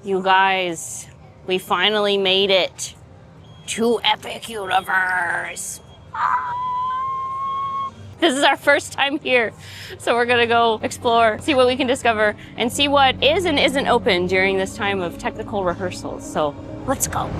You guys, we finally made it to Epic Universe. This is our first time here, so we're gonna go explore, see what we can discover, and see what is and isn't open during this time of technical rehearsals. So let's go.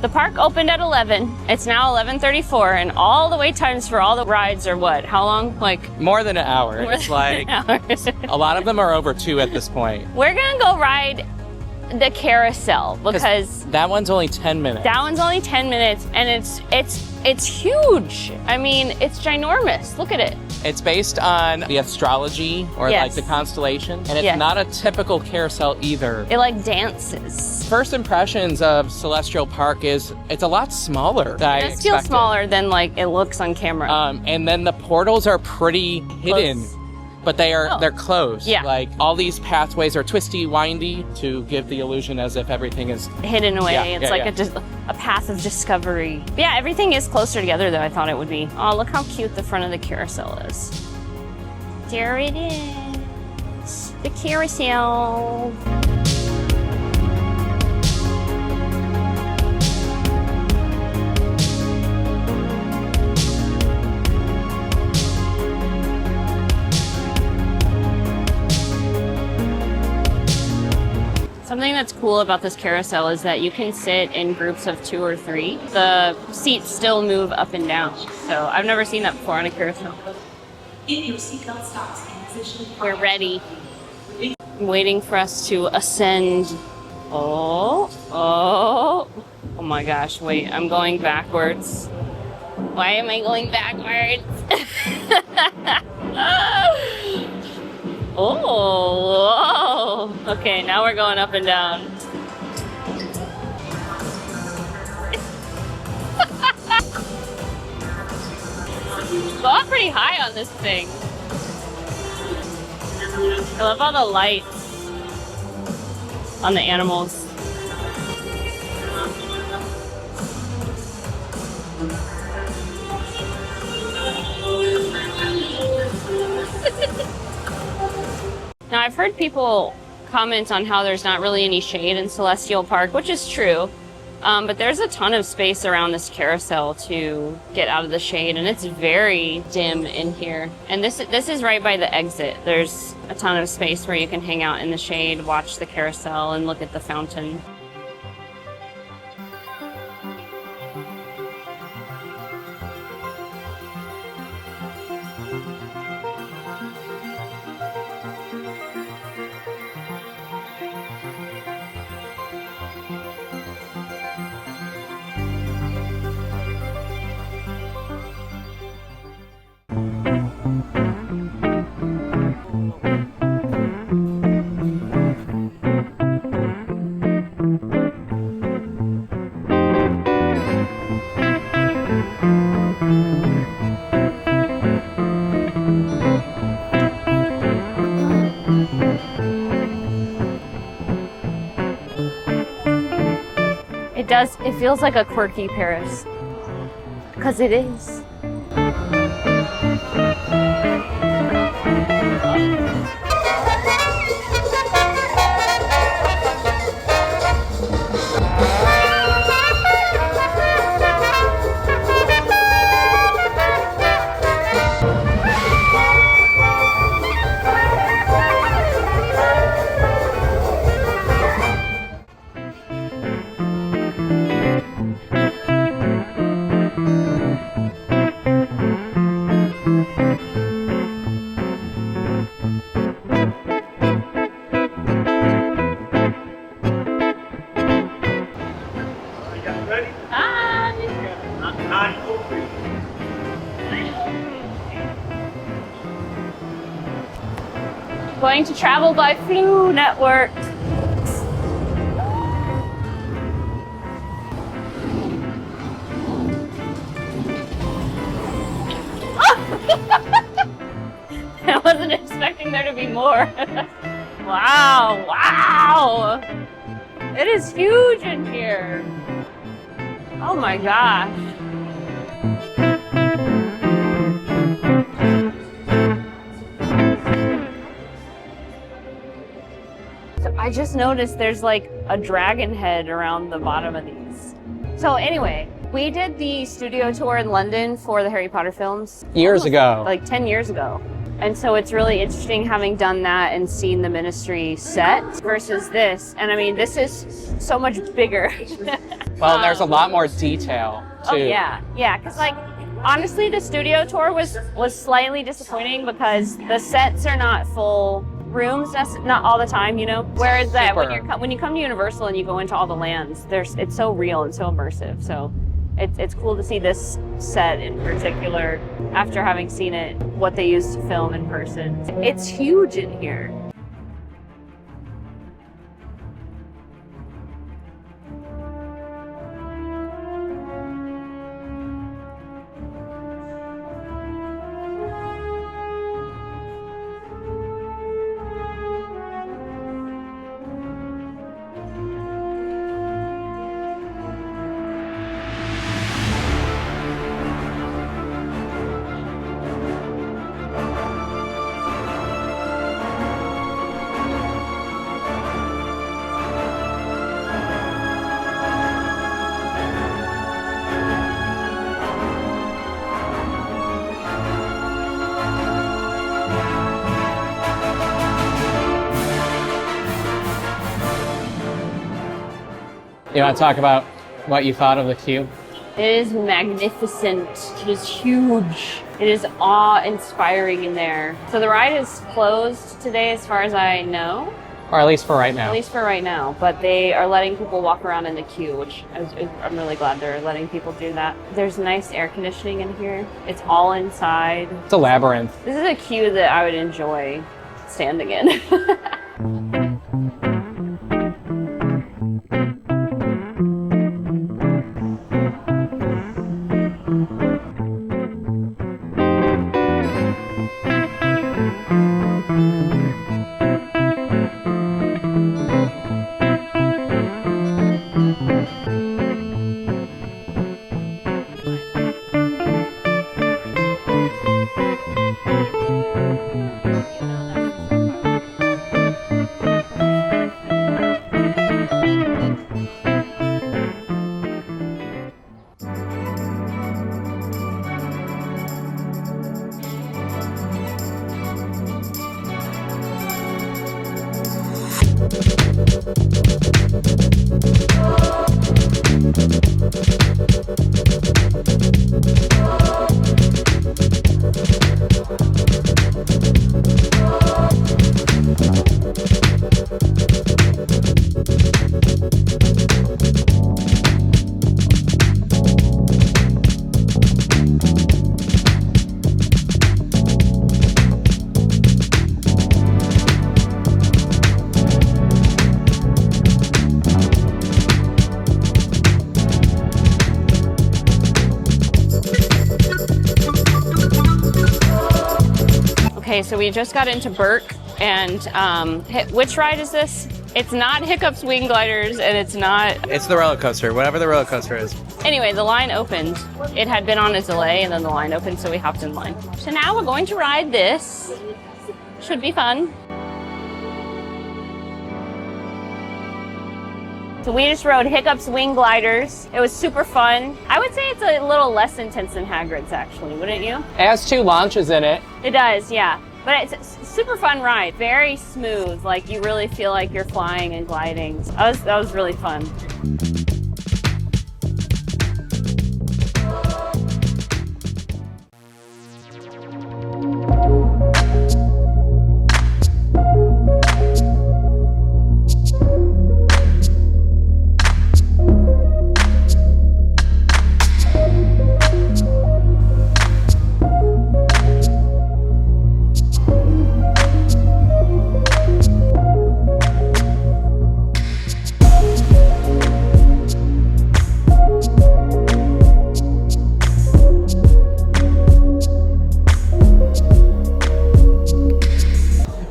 The park opened at 11. It's now 11:34, and all the wait times for all the rides are what? How long? Like more than an hour. It's like a lot of them are over 2 at this point. We're gonna go ride the carousel because that one's only 10 minutes. That one's only 10 minutes, and it's huge. I mean, it's ginormous. Look at it. It's based on the astrology or like the constellation, and it's not a typical carousel either. It like dances. First impressions of Celestial Park is it's a lot smaller than I expected. It feels smaller than like it looks on camera. And then the portals are pretty hidden, but they're closed. Yeah. Like all these pathways are twisty, windy to give the illusion as if everything is hidden away. It's like a path of discovery. But yeah, everything is closer together than I thought it would be. Oh, look how cute the front of the carousel is. There it is. The carousel. Something that's cool about this carousel is that you can sit in groups of 2 or 3. The seats still move up and down. So I've never seen that before on a carousel. We're ready. I'm waiting for us to ascend. Oh my gosh, wait, I'm going backwards. Why am I going backwards? Oh, whoa. Okay, now we're going up and down. Go up pretty high on this thing. I love all the lights on the animals. Now, I've heard people comment on how there's not really any shade in Celestial Park, which is true. But there's a ton of space around this carousel to get out of the shade, and it's very dim in here. And this is right by the exit. There's a ton of space where you can hang out in the shade, watch the carousel, and look at the fountain. It feels like a quirky Paris, because it is. Going to travel by Flu Network. more. Wow, wow. It is huge in here. Oh my gosh. So I just noticed there's like a dragon head around the bottom of these. So anyway, we did the studio tour in London for the Harry Potter films. Years ago. Like 10 years ago. And so it's really interesting having done that and seen the Ministry set versus this. And I mean, this is so much bigger. Well, there's a lot more detail too. Oh yeah, yeah. Because like, honestly, the studio tour was slightly disappointing because the sets are not full rooms, not all the time, you know. Whereas that when you come to Universal and you go into all the lands, it's so real and so immersive. So it's cool to see this set in particular after having seen it, what they used to film in person. It's huge in here. You want to talk about what you thought of the queue? It is magnificent. It is huge. It is awe-inspiring in there. So the ride is closed today as far as I know. Or at least for right now. At least for right now. But they are letting people walk around in the queue, which I'm really glad they're letting people do that. There's nice air conditioning in here. It's all inside. It's a labyrinth. This is a queue that I would enjoy standing in. Okay, so we just got into Berk, and which ride is this? It's not Hiccup's Wing Gliders, and it's not... It's the roller coaster, whatever the roller coaster is. Anyway, the line opened. It had been on a delay, and then the line opened, so we hopped in line. So now we're going to ride this. Should be fun. So we just rode Hiccup's Wing Gliders. It was super fun. I would say it's a little less intense than Hagrid's, actually, wouldn't you? It has 2 launches in it. It does, yeah. But it's a super fun ride. Very smooth. Like, you really feel like you're flying and gliding. That was really fun.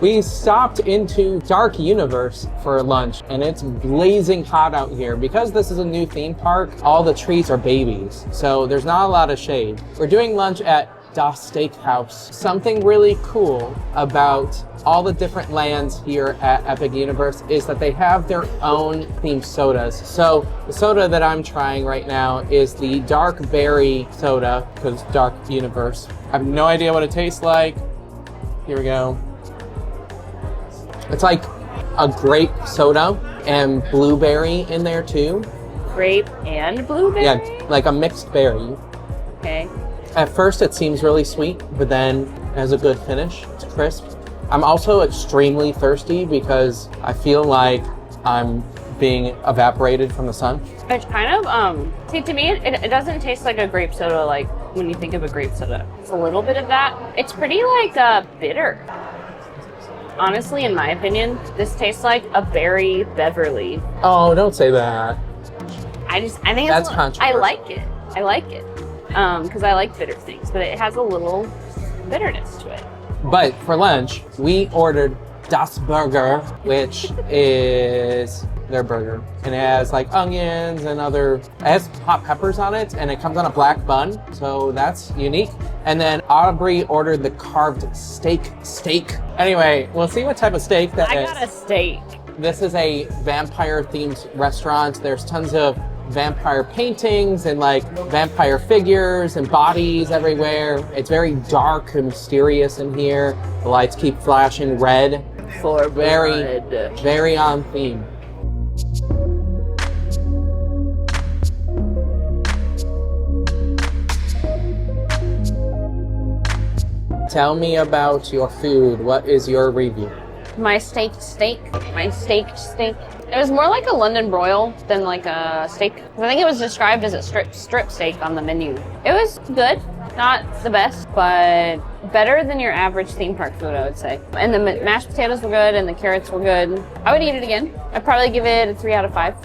We stopped into Dark Universe for lunch, and it's blazing hot out here. Because this is a new theme park, all the trees are babies, so there's not a lot of shade. We're doing lunch at Das Steakhouse. Something really cool about all the different lands here at Epic Universe is that they have their own themed sodas. So the soda that I'm trying right now is the Dark Berry soda, because Dark Universe. I have no idea what it tastes like. Here we go. It's like a grape soda and blueberry in there too. Grape and blueberry? Yeah, like a mixed berry. Okay. At first it seems really sweet, but then it has a good finish. It's crisp. I'm also extremely thirsty because I feel like I'm being evaporated from the sun. It's kind of, see, to me, it doesn't taste like a grape soda like when you think of a grape soda. It's a little bit of that. It's pretty like bitter. Honestly, in my opinion, this tastes like a berry Beverly. Oh, don't say that. I think that's controversial. I like it. Because I like bitter things, but it has a little bitterness to it. But for lunch, we ordered Das Burger, which is their burger. And it has like onions and it has hot peppers on it, and it comes on a black bun, so that's unique. And then Aubrey ordered the carved steak. Anyway, we'll see what type of steak that is. I got a steak. This is a vampire-themed restaurant. There's tons of vampire paintings and like vampire figures and bodies everywhere. It's very dark and mysterious in here. The lights keep flashing red. For very on theme. Tell me about your food. What is your review? My steak. It was more like a London broil than like a steak. I think it was described as a strip steak on the menu. It was good. Not the best, but better than your average theme park food, I would say. And the mashed potatoes were good and the carrots were good. I would eat it again. I'd probably give it a 3 out of 5.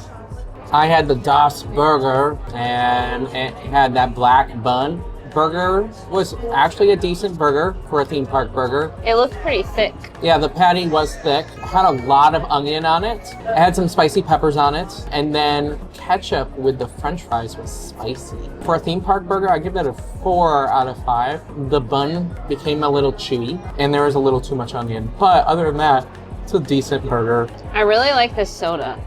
I had the Das Burger and it had that black bun. Burger was actually a decent burger for a theme park burger. It looked pretty thick. Yeah, the patty was thick. It had a lot of onion on it. It had some spicy peppers on it. And then ketchup with the french fries was spicy. For a theme park burger, I give that a 4 out of 5. The bun became a little chewy and there was a little too much onion. But other than that, it's a decent burger. I really like this soda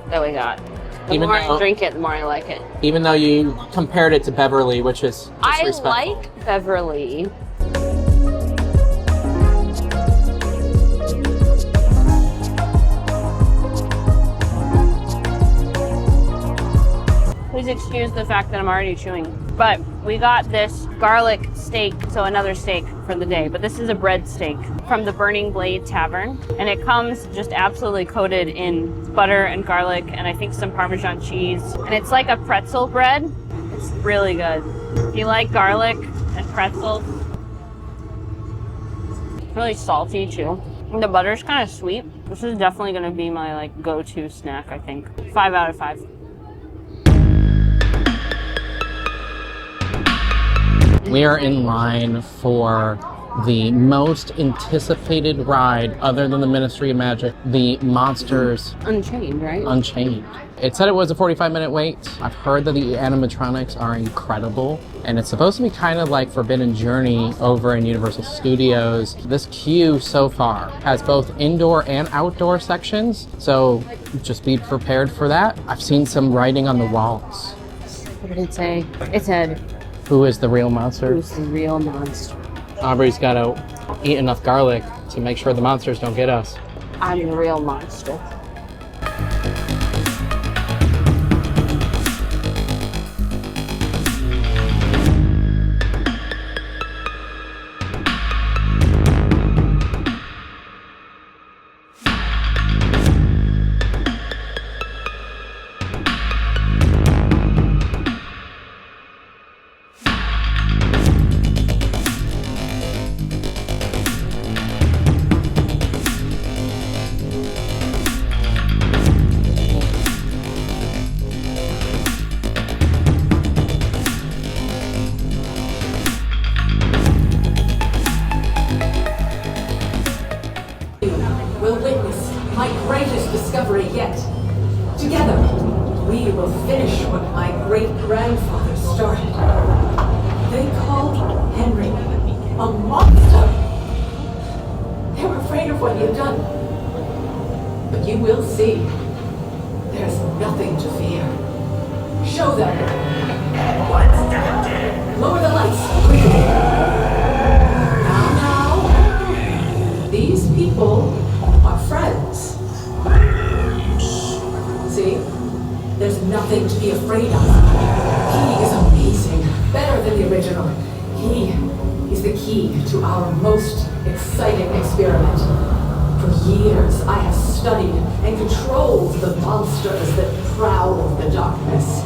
that we got. The more I drink it, the more I like it. Even though you compared it to Beverly, which is disrespectful. I like Beverly. Please excuse the fact that I'm already chewing. But we got this garlic steak, so another steak for the day. But this is a bread steak from the Burning Blade Tavern. And it comes just absolutely coated in butter and garlic and I think some Parmesan cheese. And it's like a pretzel bread. It's really good. If you like garlic and pretzels, really salty too. And the butter's kind of sweet. This is definitely gonna be my like go-to snack, I think. 5 out of 5. We are in line for the most anticipated ride other than the Ministry of Magic, the Monsters Unchained, right? Unchained. It said it was a 45-minute wait. I've heard that the animatronics are incredible, and it's supposed to be kind of like Forbidden Journey over in Universal Studios. This queue so far has both indoor and outdoor sections, so just be prepared for that. I've seen some writing on the walls. What did it say? It said, who is the real monster? who's the real monster? Aubrey's got to eat enough garlic to make sure the monsters don't get us. I'm the real monster. finish what my great-grandfather started. They called Henry a monster. They were afraid of what he had done. But you will see. There's nothing to fear. Show them. Lower the lights. Now. These people are friends. See? There's nothing to be afraid of. He is amazing. Better than the original. He is the key to our most exciting experiment. For years, I have studied and controlled the monsters that prowl the darkness.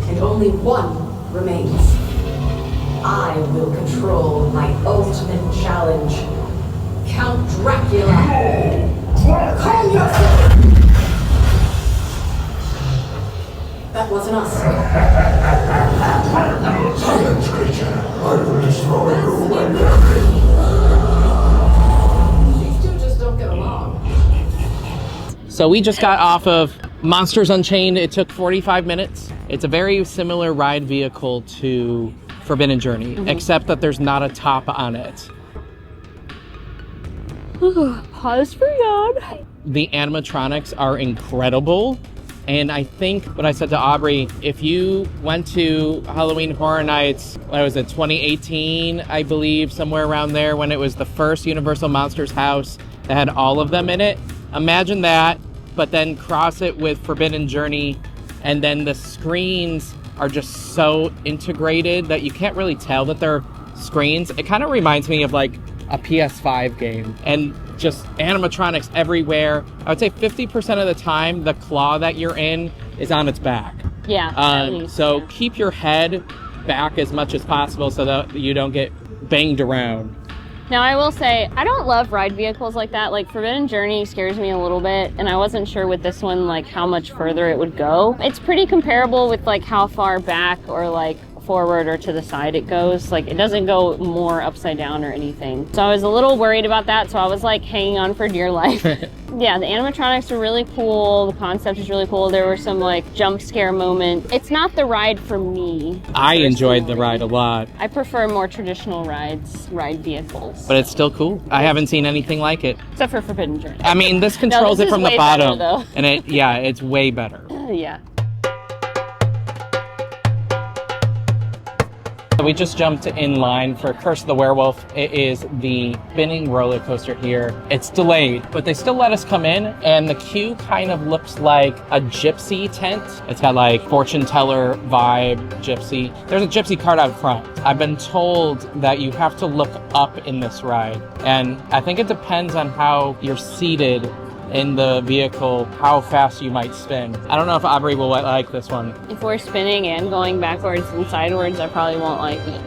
And only one remains. I will control my ultimate challenge. Count Dracula. Calm yourself! That wasn't us. Silence, creature. I will destroy you when These two just don't get along. So we just got off of Monsters Unchained. It took 45 minutes. It's a very similar ride vehicle to Forbidden Journey, except that there's not a top on it. Pause for yawn. The animatronics are incredible. And I think what I said to Aubrey, if you went to Halloween Horror Nights, what was it, 2018, I believe, somewhere around there, when it was the first Universal Monsters house that had all of them in it, imagine that, but then cross it with Forbidden Journey, and then the screens are just so integrated that you can't really tell that they're screens. It kind of reminds me of like a PS5 game, and just animatronics everywhere. I would say 50% of the time, the claw that you're in is on its back. Yeah. So keep your head back as much as possible so that you don't get banged around. Now, I will say, I don't love ride vehicles like that. Like, Forbidden Journey scares me a little bit, and I wasn't sure with this one, like, how much further it would go. It's pretty comparable with, like, how far back or, like, forward or to the side it goes. Like, it doesn't go more upside down or anything. So I was a little worried about that, so I was, like, hanging on for dear life. Yeah, the animatronics are really cool. The concept is really cool. There were some, like, jump scare moments. It's not the ride for me. I enjoyed the ride a lot. I prefer more traditional ride vehicles. But it's still cool. I haven't seen anything like it. Except for Forbidden Journey. I mean, this controls this it from is the way bottom. better, though. And it's way better. Yeah. We just jumped in line for Curse of the Werewolf. It is the spinning roller coaster here. It's delayed, but they still let us come in, and the queue kind of looks like a gypsy tent. It's got like fortune teller vibe gypsy. There's a gypsy cart out front. I've been told that you have to look up in this ride, and I think it depends on how you're seated in the vehicle, how fast you might spin. I don't know if Aubrey will like this one. If we're spinning and going backwards and sideways, I probably won't like it.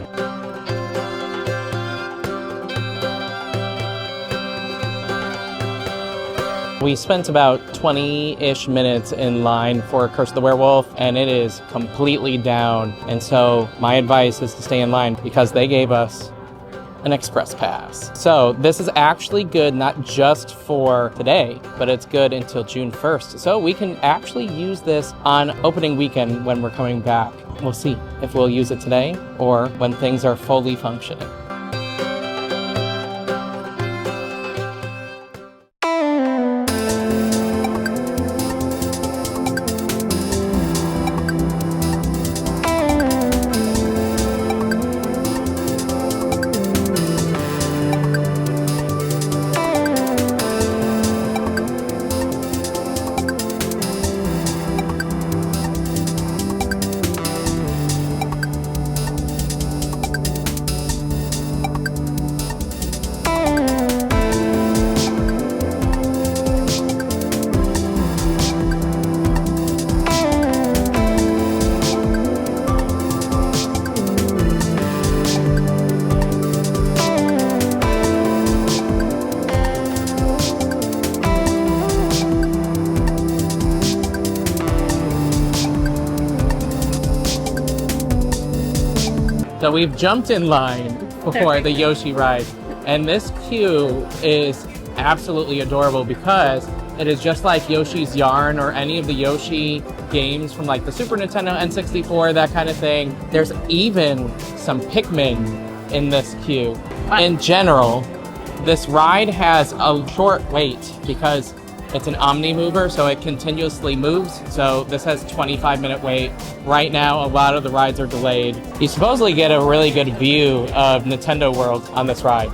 We spent about 20-ish minutes in line for Curse of the Werewolf, and it is completely down. And so my advice is to stay in line because they gave us an express pass. So this is actually good not just for today, but it's good until June 1st. So we can actually use this on opening weekend when we're coming back. We'll see if we'll use it today or when things are fully functioning. So we've jumped in line for the Yoshi ride, and this queue is absolutely adorable because It is just like Yoshi's Yarn or any of the Yoshi games from like the Super Nintendo, N64, that kind of thing. There's even some Pikmin in this queue. In general, this ride has a short wait because it's an omni mover, so it continuously moves. So this has 25-minute wait. Right now, a lot of the rides are delayed. You supposedly get a really good view of Nintendo World on this ride.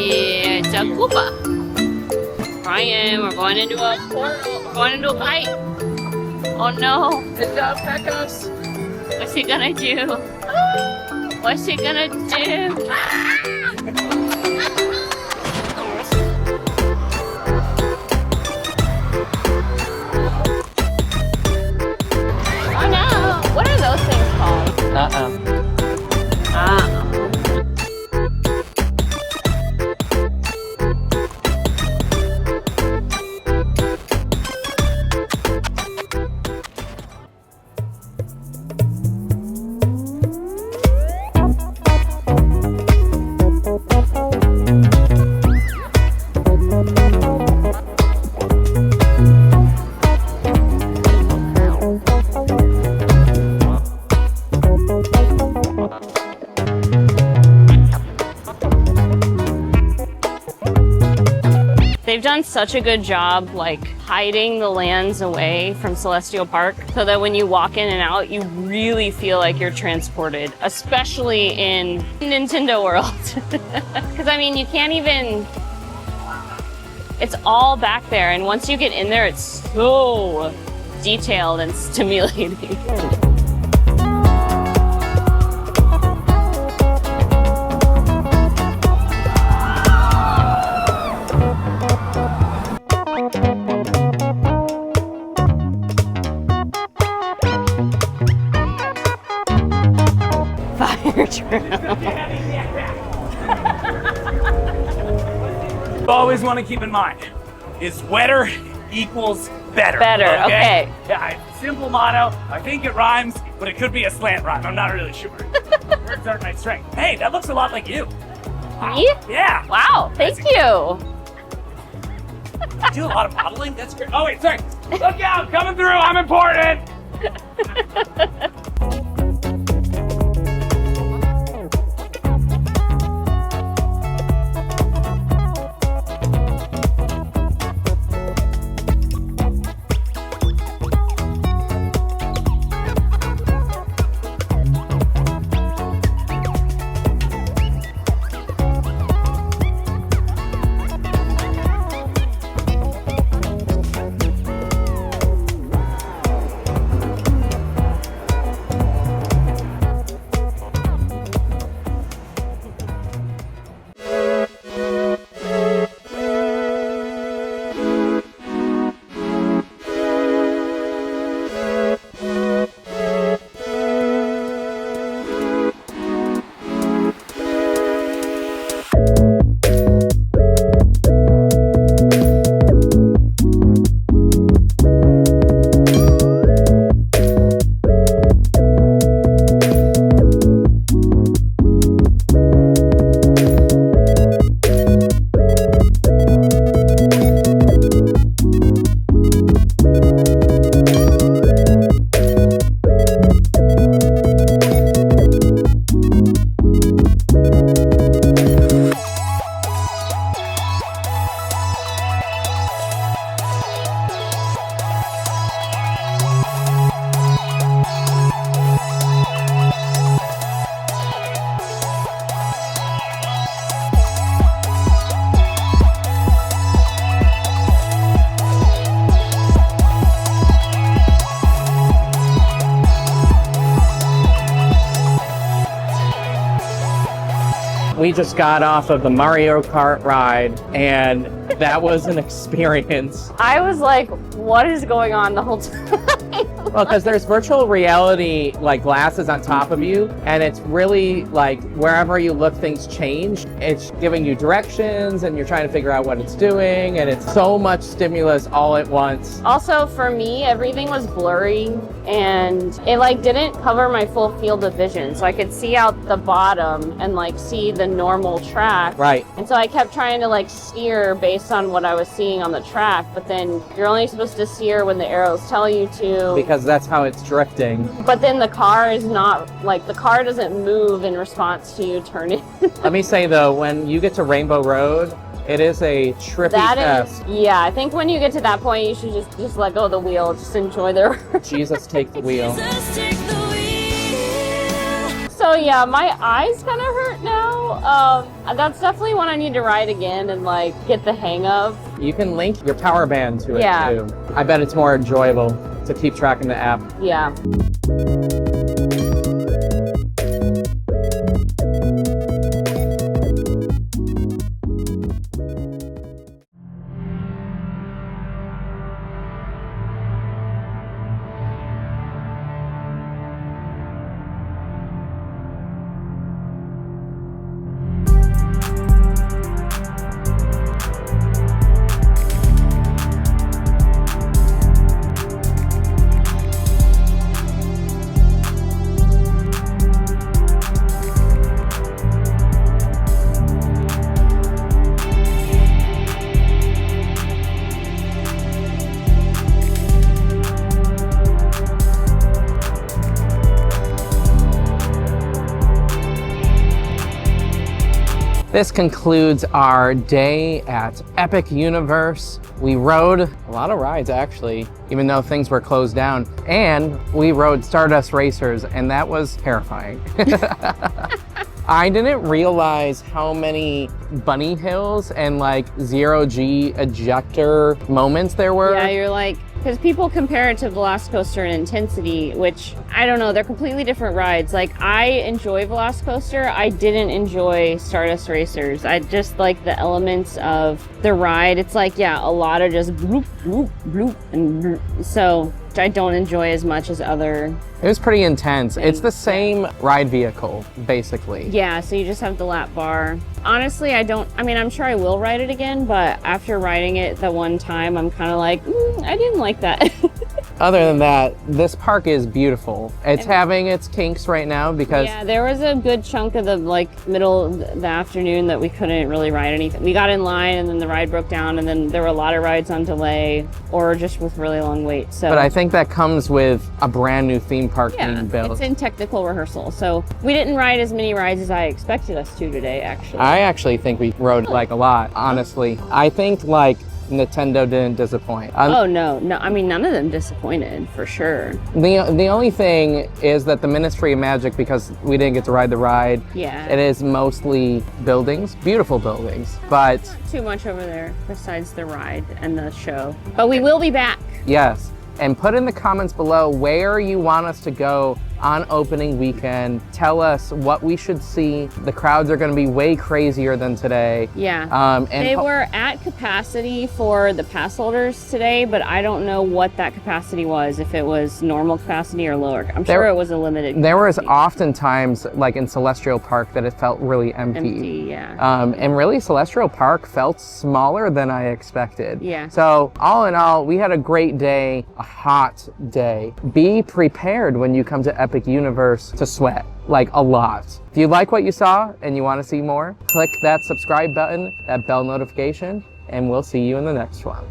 It's a Koopa. Ryan, we're going into a portal. We're going into a pipe. Oh no. It does peck us. What's he gonna do? What's he gonna do? Oh no. What are those things called? Uh-oh. They've done such a good job like hiding the lands away from Celestial Park so that when you walk in and out, you really feel like you're transported, especially in Nintendo World. Because I mean, you can't even, it's all back there. And once you get in there, it's so detailed and stimulating. Fire drill. Always want to keep in mind is wetter equals better. Better, okay. Yeah, simple motto. I think it rhymes, but it could be a slant rhyme. I'm not really sure. Words aren't my strength. Hey, that looks a lot like you. Me? Yeah. Wow, thank you. You do a lot of modeling? That's great. Oh, wait, sorry. Look out, coming through. I'm important. We just got off of the Mario Kart ride, and that was an experience. I was like, what is going on the whole time? Well, because there's virtual reality like glasses on top of you, and it's really like wherever you look, things change. It's giving you directions, and you're trying to figure out what it's doing, and it's so much stimulus all at once. Also, for me, everything was blurry, and it like didn't cover my full field of vision, so I could see out the bottom and like see the normal track. Right. And so I kept trying to like steer based on what I was seeing on the track, but then you're only supposed to steer when the arrows tell you to. Because that's how it's drifting. But then the car is not, like the car doesn't move in response to you turning. Let me say though, when you get to Rainbow Road, it is a trippy test. Yeah, I think when you get to that point, you should just let go of the wheel, just enjoy the road. Jesus, take the wheel. So yeah, my eyes kind of hurt now. That's definitely one I need to ride again and like get the hang of. You can link your power band to it Yeah. too. I bet it's more enjoyable to keep tracking the app. Yeah. This concludes our day at Epic Universe. We rode a lot of rides actually, even though things were closed down. And we rode Stardust Racers, and that was terrifying. I didn't realize how many bunny hills and like zero-G ejector moments there were. Yeah, you're like, because people compare it to Velocicoaster in intensity, which I don't know, they're completely different rides. Like, I enjoy Velocicoaster. I didn't enjoy Stardust Racers. I just like the elements of the ride. It's like, yeah, a lot of just bloop, bloop, bloop, and bloop. So I don't enjoy as much as other. It was pretty intense. It's the same ride vehicle, basically. Yeah, so you just have the lap bar. Honestly, I mean, I'm sure I will ride it again, but after riding it the one time, I'm kind of like, I didn't like that. Other than that, this park is beautiful. It's having its kinks right now because yeah, there was a good chunk of the like middle of the afternoon that we couldn't really ride anything. We got in line and then the ride broke down, and then there were a lot of rides on delay or just with really long waits. So, but I think that comes with a brand new theme park being built. It's in technical rehearsal. So we didn't ride as many rides as I expected us to today, actually. I actually think we rode like a lot, honestly. I think like Nintendo didn't disappoint. Oh no, I mean, none of them disappointed, for sure. The only thing is that the Ministry of Magic, because we didn't get to ride the ride, Yeah. it is mostly buildings, beautiful buildings, but Too much over there besides the ride and the show. But we will be back. yes. And put in the comments below where you want us to go on opening weekend. Tell us what we should see. The crowds are going to be way crazier than today. Yeah. And They were at capacity for the pass holders today, but I don't know what that capacity was, if it was normal capacity or lower. I'm sure it was a limited There was capacity. oftentimes, like in Celestial Park, that it felt really Empty, yeah. And really, Celestial Park felt smaller than I expected. Yeah. So all in all, we had a great day, a hot day. Be prepared when you come to Epic Universe to sweat, like a lot. If you like what you saw and you want to see more, click that subscribe button, that bell notification, and we'll see you in the next one.